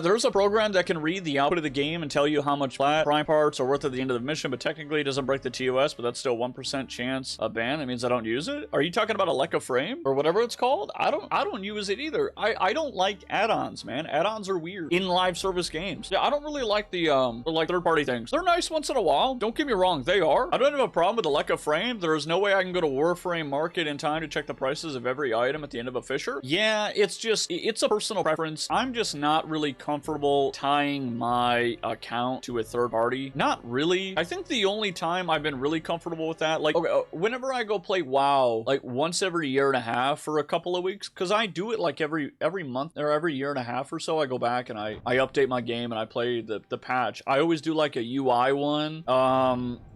There's a program that can read the output of the game and tell you how much prime parts are worth at the end of the mission, but technically it doesn't break the TOS, but that's still 1% chance of ban. That means I don't use it. Are you talking about a Warframe or whatever it's called? I don't use it either. I don't like add-ons, man. Add-ons are weird in live service games. Yeah, I don't really like the like third-party things. They're nice once in a while. Don't get me wrong, they are. I don't have a problem with the Warframe. There is no way I can go to Warframe Market in time to check the prices of every item at the end of a Fisher. Yeah, it's a personal preference. I'm just not really comfortable tying my account to a third party. Not really. I think the only time I've been really comfortable with that, like, okay, whenever I go play WoW, like once every year and a half for a couple of weeks, because I do it like every month or every year and a half or so, I go back and I update my game and I play the patch. I always do like a UI one.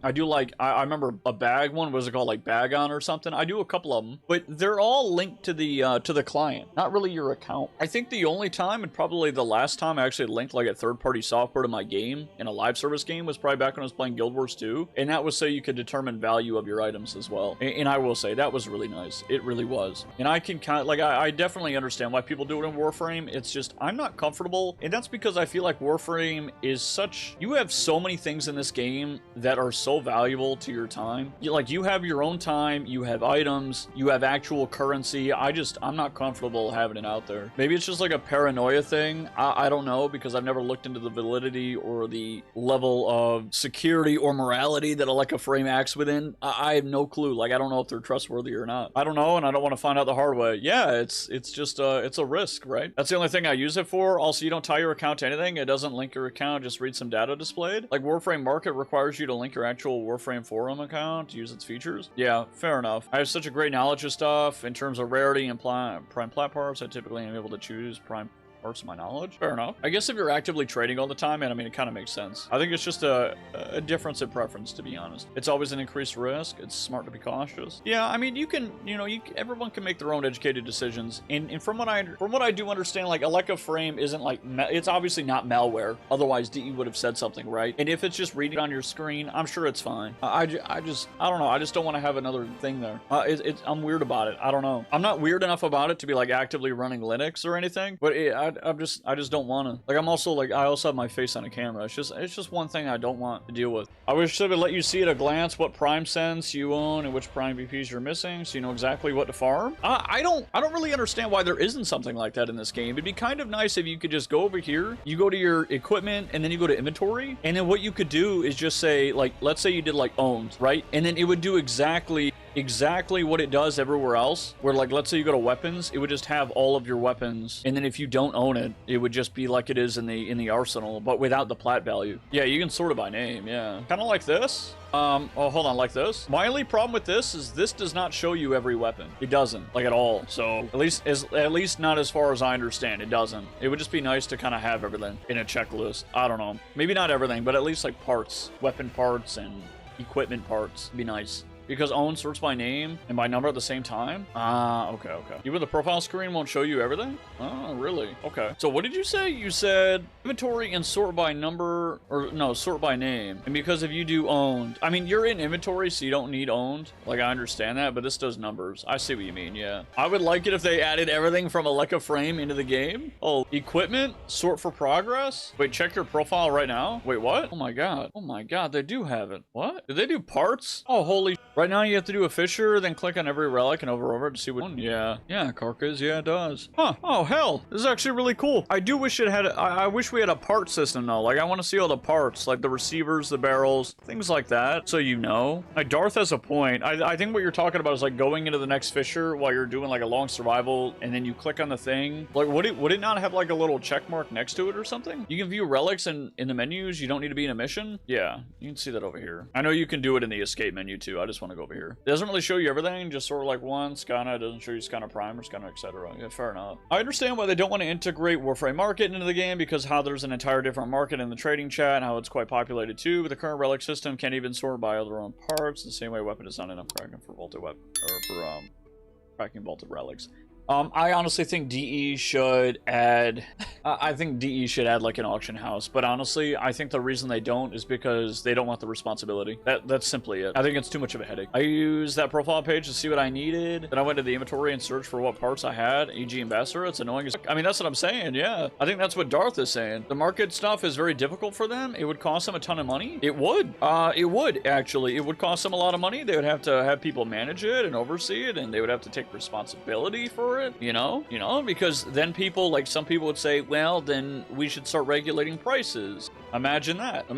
I do like, I remember a bag one, what was it called, like Bagon or something? I do a couple of them, but they're all linked to the client, not really your account. I think the only time, and probably the last time I actually linked like a third-party software to my game in a live service game was probably back when I was playing Guild Wars 2, and that was so you could determine value of your items as well. And I will say, that was really nice. It really was. And I can kind of, like, I definitely understand why people do it in Warframe. It's just, I'm not comfortable, and that's because I feel like Warframe is such, you have so many things in this game that are so valuable to your time. You have your own time, you have items, you have actual currency. I'm not comfortable having it out there. Maybe it's just like a paranoia thing. I don't know, because I've never looked into the validity or the level of security or morality that a Warframe acts within. I have no clue. Like, I don't know if they're trustworthy or not. I don't know, and I don't want to find out the hard way. Yeah, it's just it's a risk, right? That's the only thing I use it for. Also, you don't tie your account to anything. It doesn't link your account, just read some data displayed. Like, Warframe Market requires you to link your actual Warframe forum account to use its features. Yeah, fair enough. I have such a great knowledge of stuff in terms of rarity and prime plat parts. I typically am able to choose prime parts of my knowledge. Fair enough. I guess if you're actively trading all the time, and I mean, it kind of makes sense. I think it's just a difference in preference, to be honest. It's always an increased risk. It's smart to be cautious. Yeah, I mean, you can, everyone can make their own educated decisions. And from what I do understand, like, a Warframe isn't like, it's obviously not malware. Otherwise, DE would have said something, right? And if it's just reading on your screen, I'm sure it's fine. I don't know. I just don't want to have another thing there. I'm weird about it. I don't know. I'm not weird enough about it to be like actively running Linux or anything, but I just don't want to. Like, I also have my face on a camera. It's just one thing I don't want to deal with. I wish I would let you see at a glance what prime sense you own and which prime VPs you're missing, so you know exactly what to farm. I don't really understand why there isn't something like that in this game. It'd be kind of nice if you could just go over here, you go to your equipment, and then you go to inventory, and then what you could do is just say, like, let's say you did like owned, right? And then it would do exactly what it does everywhere else, where, like, let's say you go to weapons, it would just have all of your weapons, and then if you don't own it, it would just be like it is in the arsenal, but without the plat value. Yeah, you can sort it by name. Yeah, kind of like this. Oh, hold on, like this. My only problem with this is this does not show you every weapon. It doesn't, like, at all. So at least not as far as I understand, it doesn't. It would just be nice to kind of have everything in a checklist. I don't know, maybe not everything, but at least like parts, weapon parts and equipment parts would be nice. Because own sorts by name and by number at the same time? Okay. Even the profile screen won't show you everything? Oh, really? Okay. So what did you say? You said inventory and sort by number, or no, sort by name. And because if you do owned, I mean, you're in inventory, so you don't need owned. Like, I understand that, but this does numbers. I see what you mean, yeah. I would like it if they added everything from a Warframe into the game. Oh, equipment, sort for progress. Wait, check your profile right now. Wait, what? Oh my God, they do have it. What? Did they do parts? Oh, holy. Right now you have to do a Fisher, then click on every relic and over it to see what one. Yeah, carcass, yeah, it does. Huh, oh hell, this is actually really cool. I do wish it had, I wish we had a part system though. Like, I want to see all the parts, like the receivers, the barrels, things like that, so you know. Like, Darth has a point. I think what you're talking about is like going into the next Fisher while you're doing like a long survival, and then you click on the thing. Like, would it not have like a little check mark next to it or something? You can view relics in the menus. You don't need to be in a mission. Yeah, you can see that over here. I know you can do it in the escape menu too. I just want to go over here. It doesn't really show you everything, just sort of like one Scana. It doesn't show you Scana Prime or Scana, etc. Yeah, fair enough. I understand why they don't want to integrate Warframe Market into the game, because how there's an entire different market in the trading chat and how it's quite populated too, but the current relic system can't even sort by other own parts the same way weapon is not enough cracking for vaulted weapon, or for cracking vaulted relics. I honestly think DE should add, I think DE should add like an auction house, but honestly, I think the reason they don't is because they don't want the responsibility. That's simply it. I think it's too much of a headache. I used that profile page to see what I needed, then I went to the inventory and searched for what parts I had, e.g. Ambassador. It's annoying as, I mean, that's what I'm saying, yeah. I think that's what Darth is saying. The market stuff is very difficult for them. It would cost them a ton of money. It would, actually. It would cost them a lot of money. They would have to have people manage it and oversee it, and they would have to take responsibility for it, you know, because then people, like some people would say, well, then we should start regulating prices. Imagine that.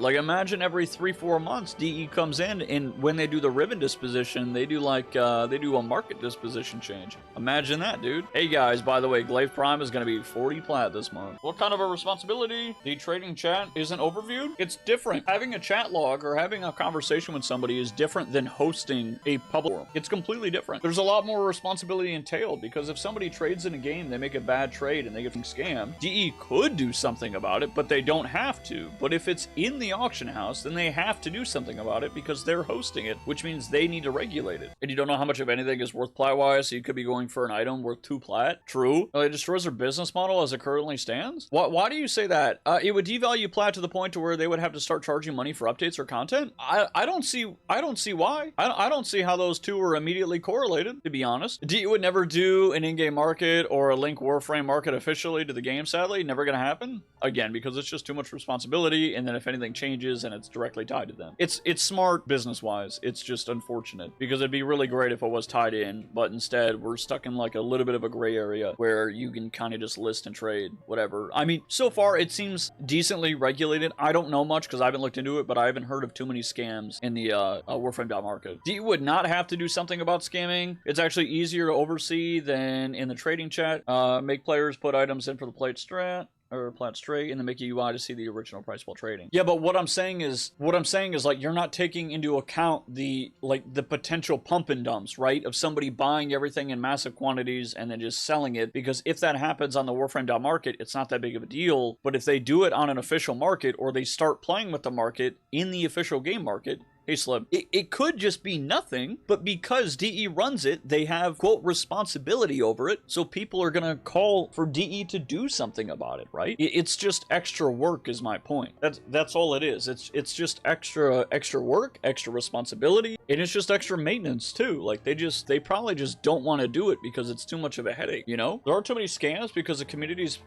Like, imagine every 3-4 months DE comes in, and when they do the ribbon disposition, they do like they do a market disposition change. Imagine that, dude. Hey guys, by the way, Glaive Prime is going to be 40 plat this month. What kind of a responsibility? The trading chat isn't overviewed? It's different. Having a chat log or having a conversation with somebody is different than hosting a public forum. It's completely different. There's a lot more responsibility entailed, because if somebody trades in a game, they make a bad trade and they get scammed, DE could do something about it, but they don't have to. But if it's in the auction house, then they have to do something about it because they're hosting it, which means they need to regulate it. And you don't know how much of anything is worth plat-wise, so you could be going for an item worth 2 plat. True. It destroys their business model as it currently stands. Why do you say that? It would devalue plat to the point to where they would have to start charging money for updates or content. I don't see why. I don't see how those two are immediately correlated, to be honest. DE would never do an in-game market or a link Warframe market officially to the game, sadly. Never gonna happen. Again, because it's just too much responsibility, and then if anything changes and it's directly tied to them. It's smart business-wise. It's just unfortunate, because it'd be really great if it was tied in, but instead we're stuck in like a little bit of a gray area where you can kind of just list and trade, whatever. I mean, so far it seems decently regulated. I don't know much because I haven't looked into it, but I haven't heard of too many scams in the Warframe market. DE would not have to do something about scamming. It's actually easier to oversee than in the trading chat. Make players put items in for the plate strat, or plat straight, and then make a UI to see the original price while trading. Yeah, but what I'm saying is like, you're not taking into account the potential pump and dumps, right? Of somebody buying everything in massive quantities and then just selling it, because if that happens on the Warframe market, it's not that big of a deal. But if they do it on an official market, or they start playing with the market in the official game market, hey Slim, it could just be nothing, but because DE runs it, they have, quote, responsibility over it, so people are gonna call for DE to do something about it, right? It's just extra work is my point. That's all it is. It's just extra work, extra responsibility, and it's just extra maintenance too. Like, they probably just don't want to do it because it's too much of a headache, you know? There are too many scams because the community's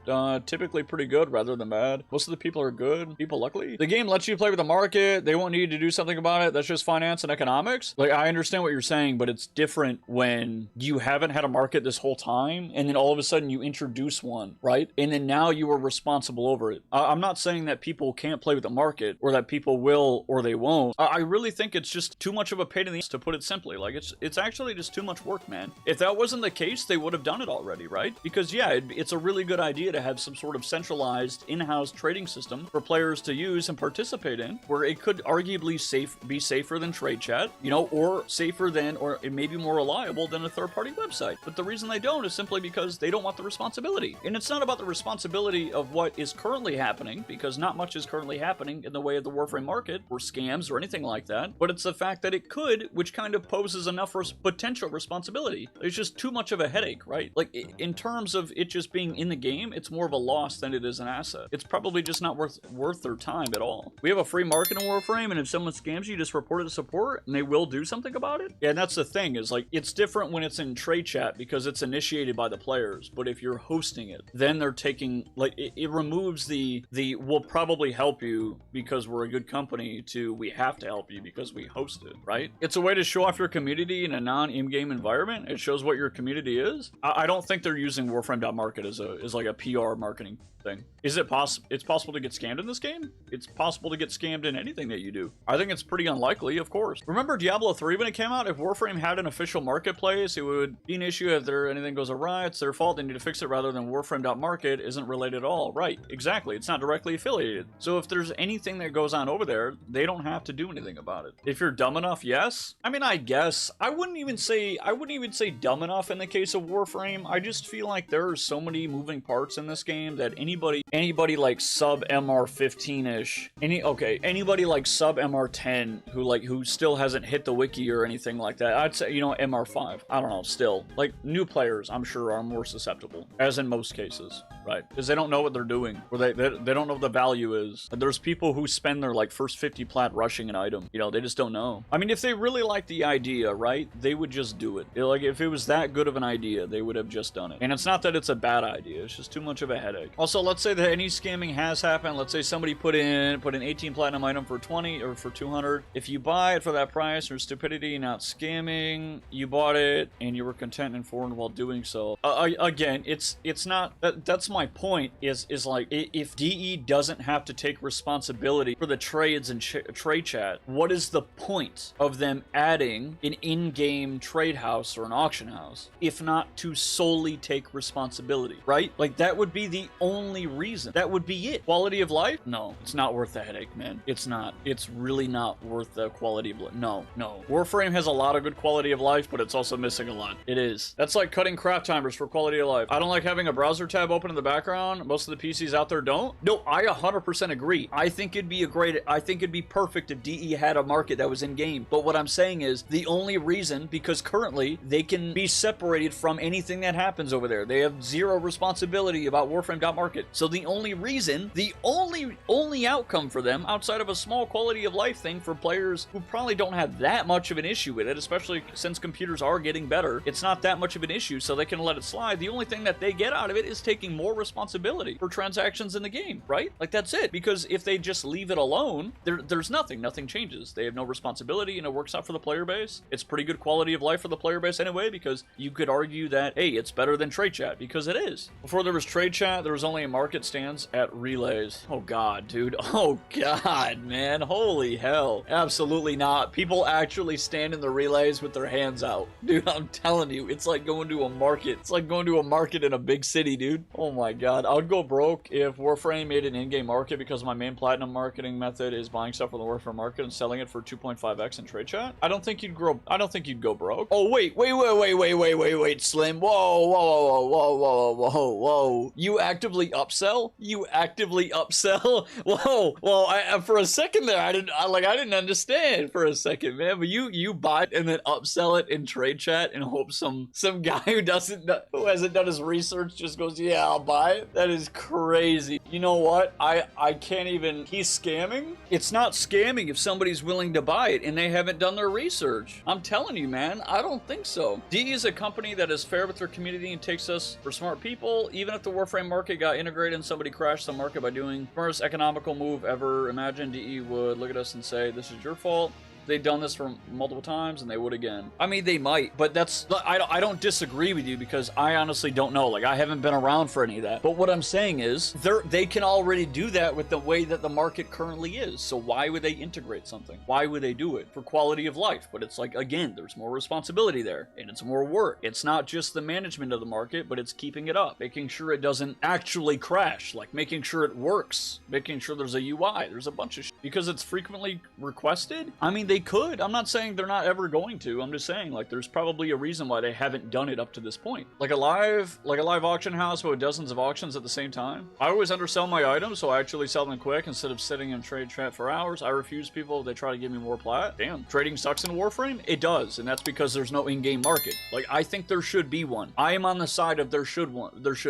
typically pretty good rather than bad. Most of the people are good people, luckily. The game lets you play with the market. They won't need to do something about it. That's just finance and economics. Like, I understand what you're saying, but it's different when you haven't had a market this whole time, and then all of a sudden you introduce one, right? And then now you are responsible over it. I'm not saying that people can't play with the market, or that people will or they won't. I really think it's just too much of a pain in the ass, to put it simply. Like, it's actually just too much work, man. If that wasn't the case, they would have done it already, right? Because yeah, it's a really good idea to have some sort of centralized in-house trading system for players to use and participate in, where it could arguably be safer than trade chat, you know, or safer than, or it may be more reliable than a third-party website. But the reason they don't is simply because they don't want the responsibility. And it's not about the responsibility of what is currently happening, because not much is currently happening in the way of the Warframe market, or scams, or anything like that, but it's the fact that it could, which kind of poses enough potential responsibility. It's just too much of a headache, right? Like, in terms of it just being in the game, it's more of a loss than it is an asset. It's probably just not worth their time at all. We have a free market in Warframe, and if someone scams you, just report it to support, and they will do something about it. Yeah, and that's the thing, is like, it's different when it's in trade chat because it's initiated by the players, but if you're hosting it, then they're taking, like, it removes the we'll probably help you because we're a good company to we have to help you because we host it, right? It's a way to show off your community in a non-in-game environment. It shows what your community is. I don't think they're using Warframe.market as like a PR marketing thing. Is it possible? It's possible to get scammed in this game? It's possible to get scammed in anything that you do. I think it's pretty unlikely, of course. Remember Diablo 3 when it came out? If Warframe had an official marketplace, it would be an issue if anything goes awry. It's their fault. They need to fix it, rather than Warframe.market isn't related at all. Right, exactly. It's not directly affiliated. So if there's anything that goes on over there, they don't have to do anything about it. If you're dumb enough, yeah, guess. I mean, I guess. I wouldn't even say dumb enough in the case of Warframe. I just feel like there are so many moving parts in this game that anybody like sub MR15-ish, anybody like sub MR10 who still hasn't hit the wiki or anything like that, I'd say, you know, MR5. I don't know, still. Like, new players, I'm sure, are more susceptible, as in most cases, right? Because they don't know what they're doing, or they don't know what the value is. And there's people who spend their, like, first 50 plat rushing an item. You know, they just don't know. I mean, if they really like the idea, right, they would just do it. Like, if it was that good of an idea, they would have just done it. And it's not that it's a bad idea, it's just too much of a headache. Also, let's say that any scamming has happened. Let's say somebody put in 18 platinum item for 20 or for 200. If you buy it for that price, or stupidity, not scamming, you bought it and you were content and informed while doing so. Again, it's not, that's my point, is like, if DE doesn't have to take responsibility for the trades and trade chat, what is the point of them adding an in-game trade house or an auction house, if not to solely take responsibility, right? Like, that would be the only reason. That would be it. Quality of life? No, it's not worth the headache, man. It's not. It's really not worth the quality of life. No. Warframe has a lot of good quality of life, but it's also missing a lot. It is. That's like cutting craft timers for quality of life. I don't like having a browser tab open in the background. Most of the PCs out there don't. No, I 100% agree. I think it'd be perfect if DE had a market that was in game. But what I'm saying is, the only reason, because currently they can be separated from anything that happens over there. They have zero responsibility about Warframe.market. So the only reason, the only outcome for them, outside of a small quality of life thing for players who probably don't have that much of an issue with it, especially since computers are getting better, it's not that much of an issue, so they can let it slide. The only thing that they get out of it is taking more responsibility for transactions in the game, right? Like, that's it. Because if they just leave it alone, there's nothing changes. They have no responsibility, and it works out for the player base. It's pretty good quality of life for the player base anyway, because you could argue that, hey, it's better than trade chat, because it is. Before there was trade chat, there was only a market stands at relays. Oh god, dude. Oh god, man. Holy hell. Absolutely not. People actually stand in the relays with their hands out. Dude, I'm telling you, it's like going to a market. It's like going to a market in a big city, dude. Oh my god. I would go broke if Warframe made an in-game market, because my main platinum marketing method is buying stuff from the Warframe market and selling it for 2.5x in trade chat. I don't think you'd go broke. Oh, wait, Slim. Whoa. You actively upsell? Whoa. For a second there, I didn't understand for a second, man. But you buy it and then upsell it in trade chat and hope some guy who hasn't done his research just goes, yeah, I'll buy it. That is crazy. You know what? I can't even. He's scamming? It's not scamming if somebody's willing to buy it and they haven't done their research. I'm telling you, man, I don't think so. DE is a company that is fair with their community and takes us for smart people. Even if the Warframe market got integrated and somebody crashed the market by doing the most economical move ever, imagine DE would look at us and say, this is your fault. They've done this for multiple times, and they would again. I mean, they might, but that's... I don't disagree with you, because I honestly don't know. Like, I haven't been around for any of that. But what I'm saying is, they can already do that with the way that the market currently is. So why would they integrate something? Why would they do it? For quality of life. But it's like, again, there's more responsibility there, and it's more work. It's not just the management of the market, but it's keeping it up. Making sure it doesn't actually crash. Like, making sure it works. Making sure there's a UI. There's a bunch of shit. Because it's frequently requested? I mean, they could. I'm not saying they're not ever going to. I'm just saying, like, there's probably a reason why they haven't done it up to this point. Like a live auction house with dozens of auctions at the same time. I always undersell my items, so I actually sell them quick instead of sitting in trade chat for hours. I refuse people if they try to give me more plat. Damn. Trading sucks in Warframe? It does, and that's because there's no in-game market. Like, I think there should be one. I am on the side of there should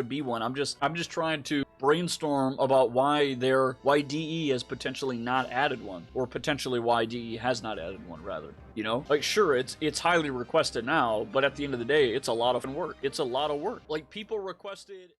be one. I'm just trying to brainstorm about why DE has potentially not added one, or potentially why DE has not added one, rather. You know, like, sure, it's highly requested now, but at the end of the day, it's a lot of work. It's a lot of work. Like, people requested